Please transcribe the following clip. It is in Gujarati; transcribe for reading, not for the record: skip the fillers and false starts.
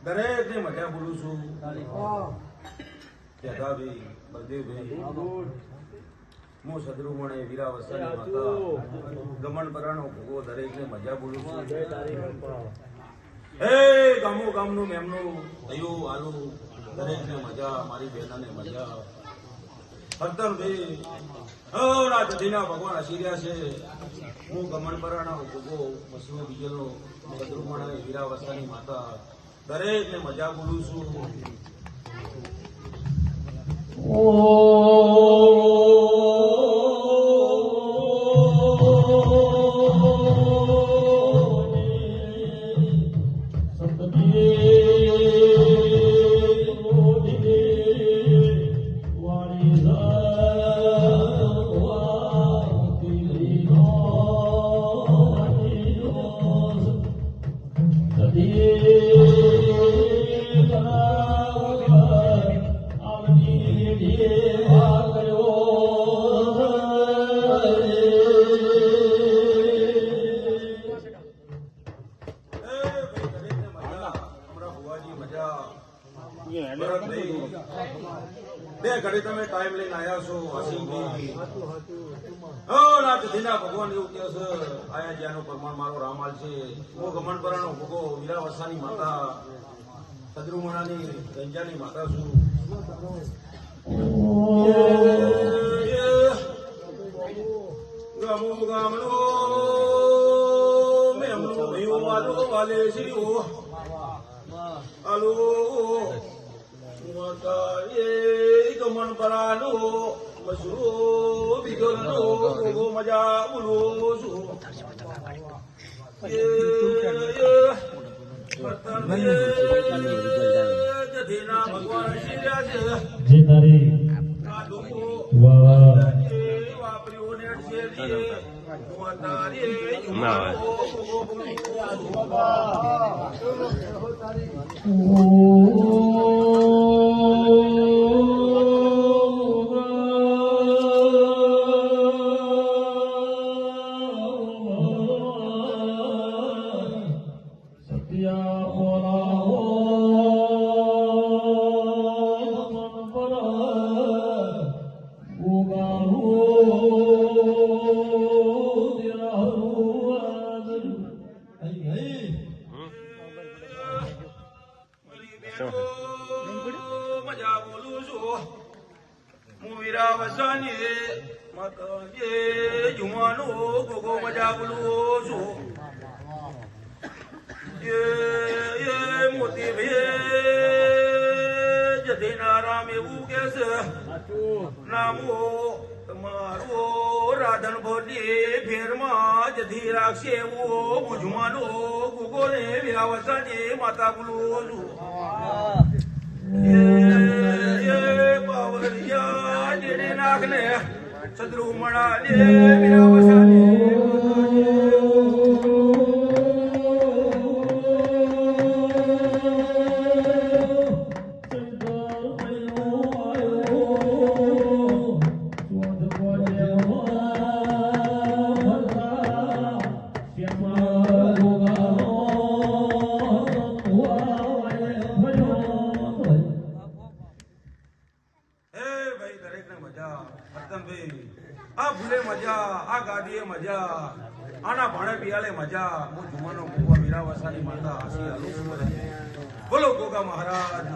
દરેકને મજા બોલું છું. કેદાભાઈ, બળદેવભાઈ, હું સદરૂમણે વીરા વસાની માતા ગમન પરાનો ભોગો દરેકને મજા બોલું છું. હે ગામો ગામનું મેમનું થયું આલું દરેકને મજા, મારી બહેનાને મજા. હરતનભાઈ ના જધીના ભગવાન આશીર્યા છે. હું ગમન પરાનો ભોગો મસનો બીજેલો સદરૂમણે વીરા વસાની માતા દરેકને મજા બોલું છું. બે ઘડી તમે ટાઈમ લઈને આવ્યા છો. હસીના ભગવાન એવું કહે છે આયા જ્યાંનું પ્રમાણ મારો રામાલ છે. હું ગમનપરાનો ભોગો વીરા વસાની માતા સદરૂમણાની ગંજાની માતા છું. ગામો ગામનો મેમનો ભયો વાલો વાલે શ્રીઓ આલો ગમન પરાનો મસરો બીજોનો ભોગો મજા બોલું છું. જધીના ભગવાન શિર્યા છે. વાપર્યો ને મજા બોલું છું. હું વીરા વસાની માતા જુવાનો ગોગો મજા બોલું છું. મોતી ભાઈ જધીના રામ એવું કે છે નામો તમારો રાધન ભોલી ફેરમાં જધી રાખશે એવો ભુજમાનો ગોગો ને વીરા વસાની માતા બોલું છું. બાવરિયા જેને નાખને સદરૂમણા ને વીરા વસાની આ ભૂલે મજા, આ ગાડીએ મજા, આના ભાણે પિયાલે મજા. હું જુમાનો ભોગો વીરા વસાની માતા હસી બોલો ગોગા મહારાજ.